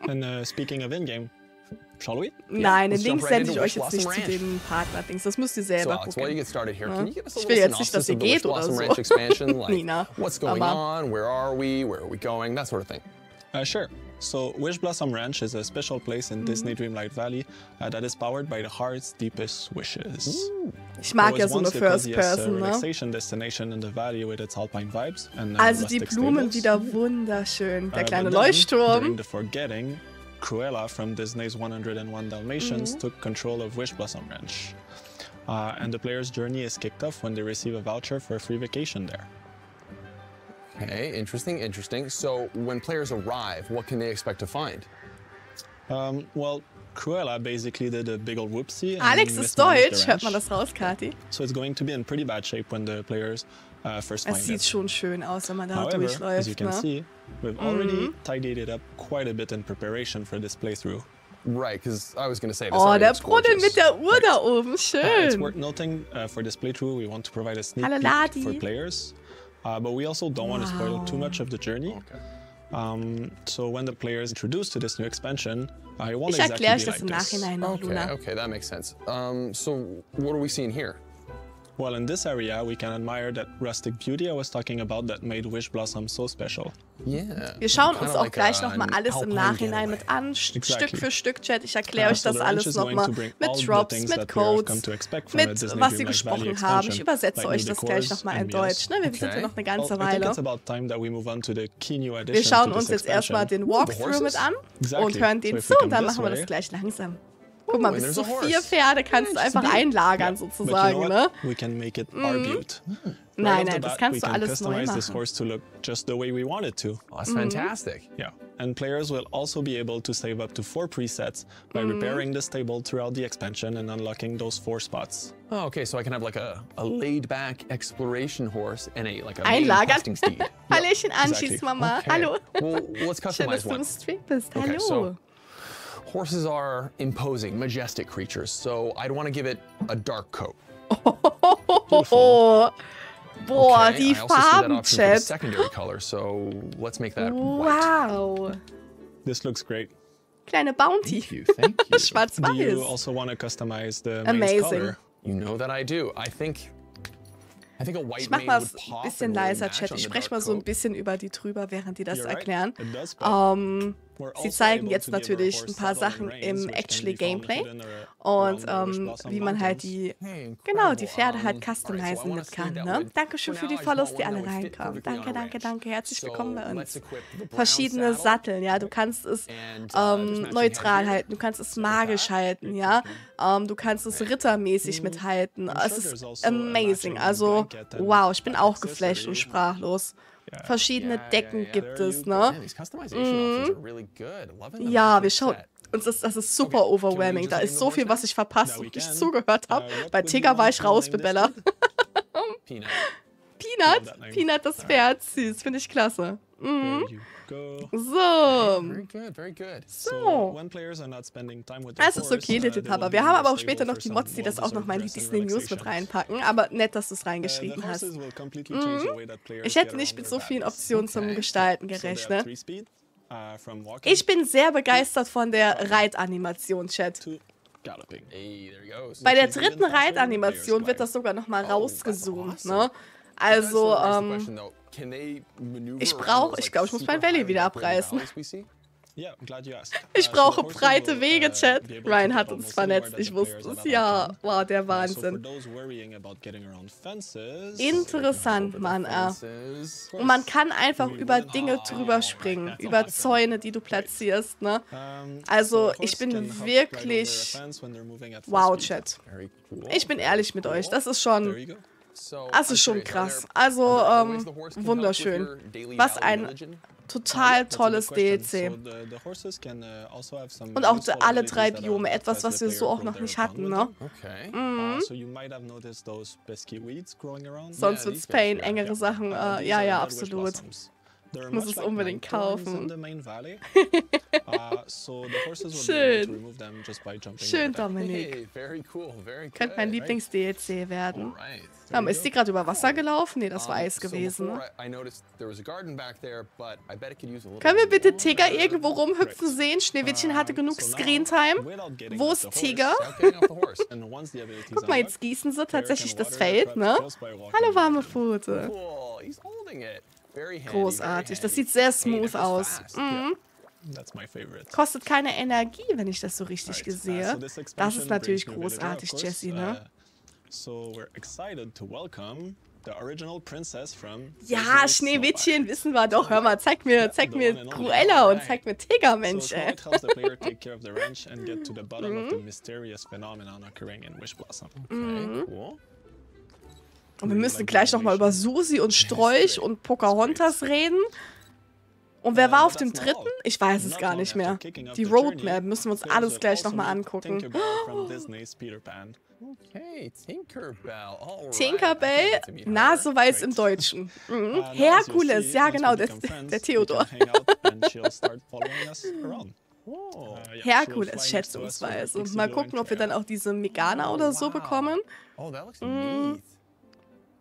[SPEAKER 18] And speaking of in-game, shall we?
[SPEAKER 1] Nein, den
[SPEAKER 16] let's jump
[SPEAKER 1] Link
[SPEAKER 16] right
[SPEAKER 1] sende ich
[SPEAKER 16] into
[SPEAKER 1] euch jetzt nicht
[SPEAKER 16] Wishblossom
[SPEAKER 1] zu
[SPEAKER 16] Ranch.
[SPEAKER 1] den Partner-Dings. Das müsst ihr
[SPEAKER 16] So
[SPEAKER 1] selber
[SPEAKER 16] Alex, while you
[SPEAKER 1] gucken.
[SPEAKER 16] get started here,
[SPEAKER 1] Ja.
[SPEAKER 16] can you give us a
[SPEAKER 1] Ich
[SPEAKER 16] little
[SPEAKER 1] will jetzt nicht, dass
[SPEAKER 16] synopsis
[SPEAKER 1] ihr
[SPEAKER 16] of the
[SPEAKER 1] geht oder
[SPEAKER 16] Wishblossom
[SPEAKER 1] so.
[SPEAKER 16] Ranch expansion? Like,
[SPEAKER 1] Nina.
[SPEAKER 16] what's going
[SPEAKER 1] Aber-
[SPEAKER 16] on? Where are we? Where are we going? That sort of thing.
[SPEAKER 18] Sure. So Wishblossom Ranch is a special place in Disney Dreamlight Valley that is powered by the heart's deepest wishes.
[SPEAKER 1] Ich mag
[SPEAKER 18] It
[SPEAKER 1] ja
[SPEAKER 18] was
[SPEAKER 1] so eine
[SPEAKER 18] once the coziest,
[SPEAKER 1] First-Person, ne?
[SPEAKER 18] relaxation destination in the valley with its alpine vibes and
[SPEAKER 1] Also die
[SPEAKER 18] rustic
[SPEAKER 1] Blumen
[SPEAKER 18] stables.
[SPEAKER 1] wieder wunderschön. Der kleine
[SPEAKER 18] But then,
[SPEAKER 1] Leuchtturm.
[SPEAKER 18] During the forgetting, Cruella from Disney's 101 Dalmatians took control of Wishblossom Ranch. And the player's journey is kicked off when they receive a voucher for a free vacation there.
[SPEAKER 16] Okay, interesting, interesting. So when players arrive, what can they expect to find?
[SPEAKER 18] Well, Cruella basically did a big old whoopsie. and
[SPEAKER 1] Alex ist
[SPEAKER 18] mismanaged the
[SPEAKER 1] Deutsch. Hört
[SPEAKER 18] ranch.
[SPEAKER 1] man das raus, Kati?
[SPEAKER 18] So it's going to be in pretty bad shape when the players first find
[SPEAKER 1] Es sieht
[SPEAKER 18] it.
[SPEAKER 1] schon schön aus, wenn man da
[SPEAKER 18] However, as you
[SPEAKER 1] durchläuft,
[SPEAKER 18] can
[SPEAKER 1] ne?
[SPEAKER 18] see, we've already tidied it up quite a bit in preparation for this playthrough.
[SPEAKER 16] Right, because I was going to say this
[SPEAKER 1] Oh,
[SPEAKER 16] already
[SPEAKER 1] der
[SPEAKER 16] looks
[SPEAKER 1] Brunnen
[SPEAKER 16] gorgeous.
[SPEAKER 1] mit der Uhr da oben.
[SPEAKER 18] It's
[SPEAKER 1] Schön.
[SPEAKER 18] worth noting for this playthrough, we want to provide a sneak
[SPEAKER 1] Hallo,
[SPEAKER 18] peek
[SPEAKER 1] Ladi.
[SPEAKER 18] for players, but we also don't want to spoil too much of the journey. So when the player is introduced to this new expansion, it won't
[SPEAKER 1] Ich erkläre euch
[SPEAKER 18] exactly
[SPEAKER 1] das
[SPEAKER 18] be
[SPEAKER 1] im
[SPEAKER 18] like
[SPEAKER 1] Nachhinein noch,
[SPEAKER 16] Okay,
[SPEAKER 1] Luna.
[SPEAKER 16] okay, that makes sense. So what are we seeing here?
[SPEAKER 18] Well, in this area, we can admire that rustic beauty I was talking about that made Wishblossom so special.
[SPEAKER 16] Yeah.
[SPEAKER 1] Wir schauen uns auch gleich nochmal alles im Nachhinein mit an, Stück für Stück, Chat. Ich erkläre euch das alles nochmal mit Drops, mit Codes, mit was sie gesprochen haben. Ich übersetze euch das gleich nochmal in Deutsch. Ne? Wir sind ja noch eine ganze Weile. Wir schauen uns jetzt erstmal den Walkthrough mit an und hören den zu und dann machen wir das gleich langsam. Guck mal, bis zu 4 Pferde kannst du einfach einlagern, sozusagen, ne? Nein, nein, das kannst du alles neu machen.
[SPEAKER 16] That's fantastic.
[SPEAKER 18] Yeah, and players will also be able to save up to 4 presets by repairing the stable throughout the expansion and unlocking those 4 spots.
[SPEAKER 16] Oh, okay, so I can have like a laid-back exploration horse and a
[SPEAKER 1] Einlagern.
[SPEAKER 16] questing steed.
[SPEAKER 1] Hallöchen, Anschis, Mama.
[SPEAKER 16] Okay.
[SPEAKER 1] Hallo.
[SPEAKER 16] Well, let's
[SPEAKER 1] Schön,
[SPEAKER 16] customize
[SPEAKER 1] dass du
[SPEAKER 16] one.
[SPEAKER 1] im Stream bist.
[SPEAKER 16] Okay,
[SPEAKER 1] Hallo.
[SPEAKER 16] so horses are imposing, majestic creatures, so I'd want to give it a dark coat.
[SPEAKER 1] Oh, boah,
[SPEAKER 16] Okay,
[SPEAKER 1] die
[SPEAKER 16] I also see that
[SPEAKER 1] Farben,
[SPEAKER 16] option for the
[SPEAKER 1] Chat.
[SPEAKER 16] secondary color, so let's make that white.
[SPEAKER 1] Wow.
[SPEAKER 18] This looks great.
[SPEAKER 1] Kleine Bounty.
[SPEAKER 16] Thank you, thank you.
[SPEAKER 18] Do you
[SPEAKER 1] Schwarz-Weiß.
[SPEAKER 18] also want to customize the
[SPEAKER 1] Amazing.
[SPEAKER 18] maze color?
[SPEAKER 16] You know that I do. I think a white
[SPEAKER 1] Ich mach
[SPEAKER 16] mane
[SPEAKER 1] mal
[SPEAKER 16] would
[SPEAKER 1] ein
[SPEAKER 16] pop
[SPEAKER 1] bisschen
[SPEAKER 16] and really
[SPEAKER 1] leiser,
[SPEAKER 16] match
[SPEAKER 1] Chat.
[SPEAKER 16] on
[SPEAKER 1] Ich
[SPEAKER 16] the
[SPEAKER 1] spreche
[SPEAKER 16] dark
[SPEAKER 1] mal so ein
[SPEAKER 16] coat.
[SPEAKER 1] bisschen über die drüber, während die das
[SPEAKER 18] You're right,
[SPEAKER 1] erklären.
[SPEAKER 18] it does, but we're
[SPEAKER 1] Sie
[SPEAKER 18] also
[SPEAKER 1] zeigen
[SPEAKER 18] able
[SPEAKER 1] jetzt
[SPEAKER 18] to give our
[SPEAKER 1] natürlich ein
[SPEAKER 18] horse
[SPEAKER 1] paar
[SPEAKER 18] saddle and
[SPEAKER 1] Sachen
[SPEAKER 18] reins,
[SPEAKER 1] im
[SPEAKER 18] which can
[SPEAKER 1] Actually
[SPEAKER 18] be found
[SPEAKER 1] Gameplay
[SPEAKER 18] hidden
[SPEAKER 1] und
[SPEAKER 18] around the Wishblossom
[SPEAKER 1] wie man halt
[SPEAKER 18] Mountains.
[SPEAKER 1] die, genau, die Pferde halt customizen mit kann. Ne? Dankeschön für die Follows, die alle reinkommen. Danke, danke, danke. Herzlich willkommen bei uns. Verschiedene Sattel, ja. Du kannst es neutral halten, du kannst es magisch halten, ja. Du kannst es rittermäßig mithalten. Es ist amazing. Also, wow, ich bin auch geflasht und sprachlos. Verschiedene Decken gibt es, ne? Ja, wir schauen. Und das ist super overwhelming. Da ist so viel, was ich verpasst und nicht zugehört habe. Bei Tigger war ich raus mit Bella. Peanut, das Pferd, süß, finde ich klasse. So. So. Das ist okay, Little Papa. Wir haben aber auch später noch die Mods, die das auch noch mal in die Disney News mit reinpacken. Aber nett, dass du es reingeschrieben hast. Ich hätte nicht mit so vielen Optionen zum Gestalten gerechnet. Ich bin sehr begeistert von der Reitanimation, Chat. Bei der dritten Reitanimation wird das sogar noch mal rausgezoomt, ne? Also, ich glaube, ich muss mein Valley wieder abreißen. Ich brauche breite Wege, Chat. Ryan hat uns vernetzt, ich wusste es. Ja, wow, der Wahnsinn. Interessant, Mann. Und man kann einfach über Dinge drüber springen, über Zäune, die du platzierst, ne? Also, ich bin wirklich... Wow, Chat. Ich bin ehrlich mit euch, das ist schon... Das ist schon krass. Also, wunderschön. Was ein total tolles DLC. Und auch alle 3 Biome, etwas, was wir so auch noch nicht hatten, ne? Sonst wird's Pain, engere Sachen. Ja, absolut. Ich muss es unbedingt kaufen. Schön. Schön, Dominik. Könnte mein Lieblings-DLC werden. Ist die gerade über Wasser gelaufen? Nee, das war Eis gewesen. Ne? Können wir bitte Tigger irgendwo rumhüpfen sehen? Schneewittchen hatte genug Screentime. Wo ist Tigger? Guck mal, jetzt gießen sie tatsächlich das Feld, ne? Hallo, warme Pfote. Großartig. Das sieht sehr smooth aus. Kostet keine Energie, wenn ich das so richtig sehe. Das ist natürlich großartig, Jessie, ne? Ja, Schneewittchen, wissen wir doch. Hör mal, zeig mir Cruella und zeig mir Tigger, Mensch.
[SPEAKER 18] Okay, cool.
[SPEAKER 1] Und wir müssen gleich nochmal über Susi und Strolch und Pocahontas reden. Und wer war auf dem dritten? Ich weiß es gar nicht mehr. Die Roadmap müssen wir uns alles gleich nochmal angucken. Tinkerbell, Naseweiß im Deutschen. Herkules, ja genau, der Theodor. Herkules, schätzungsweise. Und mal gucken, ob wir dann auch diese Megana oder so bekommen.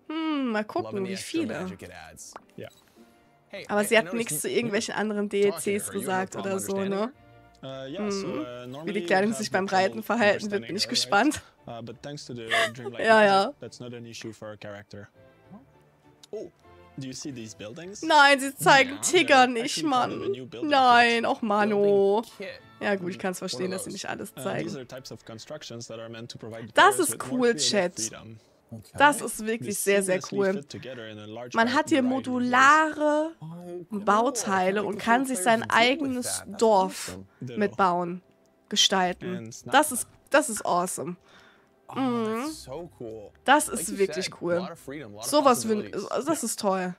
[SPEAKER 1] Mal gucken, wie viele. Aber sie hat nichts zu irgendwelchen anderen DLCs gesagt oder so, ne? Wie die Kleidung sich beim Reiten verhalten wird, bin ich gespannt. Ja. Nein, sie zeigen Tigger nicht, Mann. Nein, auch Mano. Ja gut, ich kann es verstehen, dass sie nicht alles zeigen. Das ist cool, Chat. Das ist wirklich sehr, sehr cool. Man hat hier modulare Bauteile und kann sich sein eigenes Dorf mitbauen, gestalten. Das ist awesome. Das ist wirklich cool. Sowas, das ist toll.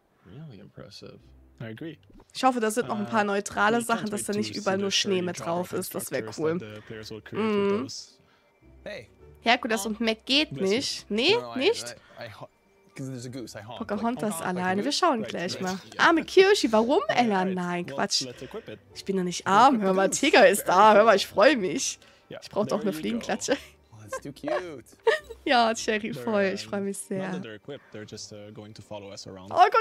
[SPEAKER 1] Ich hoffe, da sind noch ein paar neutrale Sachen, dass da nicht überall nur Schnee mit drauf ist. Das wäre cool. Herkules und Mac geht nicht. Nee, nicht? Pocahontas alleine. Wir schauen gleich mal. Arme Kirschi, warum, Ella? Nein, Quatsch. Ich bin doch nicht arm. Hör mal, Tigger ist da. Hör mal, ich freue mich. Ich brauche doch eine Fliegenklatsche. Ja, Cherry, voll. Ich freue mich sehr. Oh, guck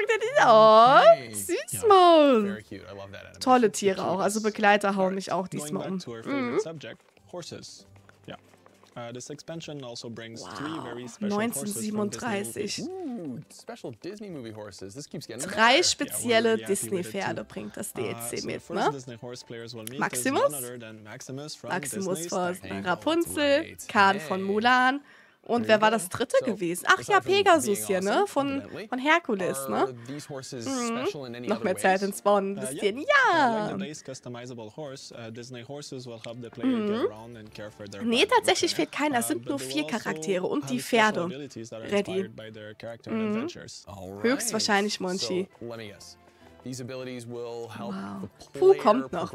[SPEAKER 1] dir die an. Süßmaus. Tolle Tiere auch. Also Begleiter hauen mich auch diesmal um. 1937. 3 spezielle Disney-Pferde bringt das DLC mit, ne? Maximus von Rapunzel, Khan von Mulan. Und wer war das dritte gewesen? Ach ja, Pegasus hier, ne? Von Herkules, ne? Noch mehr Zeit ins Bauen investieren. Ja! Nee, tatsächlich fehlt keiner. Es sind nur 4 Charaktere und die Pferde. Ready. Höchstwahrscheinlich Monchi. Wow. Puh kommt noch.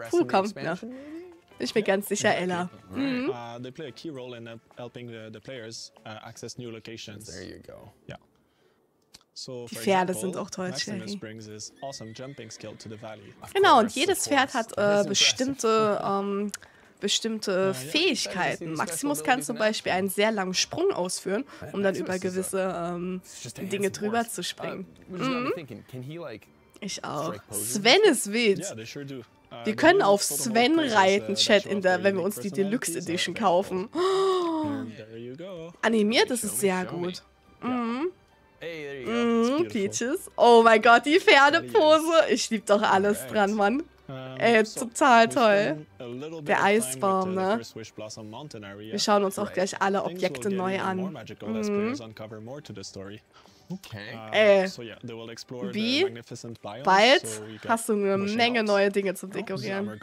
[SPEAKER 1] Bin ich mir ganz sicher, Ella. Die Pferde sind auch toll, Cherry. Genau, und jedes Pferd hat bestimmte Fähigkeiten. Maximus kann zum Beispiel einen sehr langen Sprung ausführen, um dann über gewisse Dinge drüber zu springen. Ich auch. Sven ist wild. Wir können auf Sven reiten, Chat, wenn wir uns die Deluxe Edition kaufen. Animiert ist es sehr gut. Peaches. Oh mein Gott, die Pferdepose. Ich liebe doch alles dran, Mann. Ey, total toll. Der Eisbaum, ne? Wir schauen uns auch gleich alle Objekte neu an. Wie? Bald hast du eine Menge neue Dinge zum Dekorieren.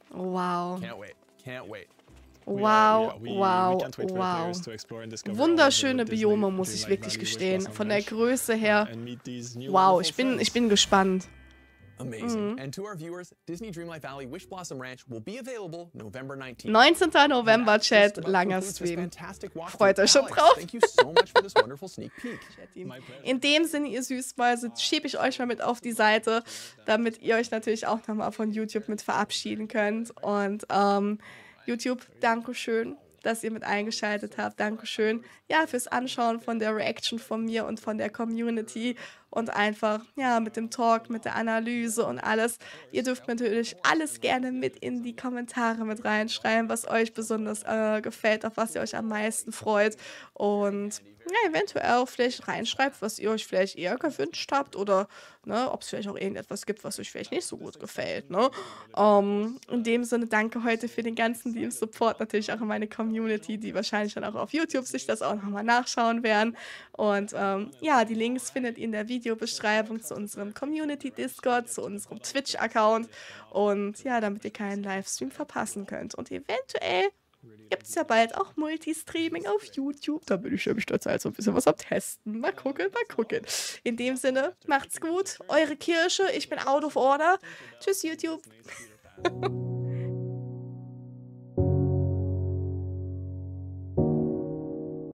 [SPEAKER 1] Wow. Wow. Wunderschöne Biome, muss ich wirklich gestehen. Von der Größe her. Wow, ich bin gespannt.
[SPEAKER 16] Amazing. And to our viewers, Disney Dreamlight Valley Wishblossom Ranch will be available November 19th.
[SPEAKER 1] 19. November, Chat, langer Stream. Freut euch schon drauf. In dem Sinne, ihr Süßmäuse, schiebe ich euch mal mit auf die Seite, damit ihr euch natürlich auch nochmal von YouTube mit verabschieden könnt. Und YouTube, Dankeschön, dass ihr mit eingeschaltet habt. Dankeschön, ja, fürs Anschauen von der Reaction von mir und von der Community und einfach, ja, mit dem Talk, mit der Analyse und alles. Ihr dürft natürlich alles gerne mit in die Kommentare mit reinschreiben, was euch besonders gefällt, auf was ihr euch am meisten freut und ja, eventuell auch vielleicht reinschreibt, was ihr euch vielleicht eher gewünscht habt oder ne, ob es vielleicht auch irgendetwas gibt, was euch vielleicht nicht so gut gefällt. Ne? In dem Sinne, danke heute für den ganzen lieben Support, natürlich auch in meine Community, die wahrscheinlich dann auch auf YouTube sich das auch nochmal nachschauen werden. Und ja, die Links findet ihr in der Videobeschreibung zu unserem Community-Discord, zu unserem Twitch-Account und ja, damit ihr keinen Livestream verpassen könnt. Und eventuell gibt es ja bald auch Multistreaming auf YouTube. Da bin ich nämlich derzeit so ein bisschen was am Testen. Mal gucken. In dem Sinne, macht's gut. Eure Kirsche, ich bin out of order. Tschüss, YouTube.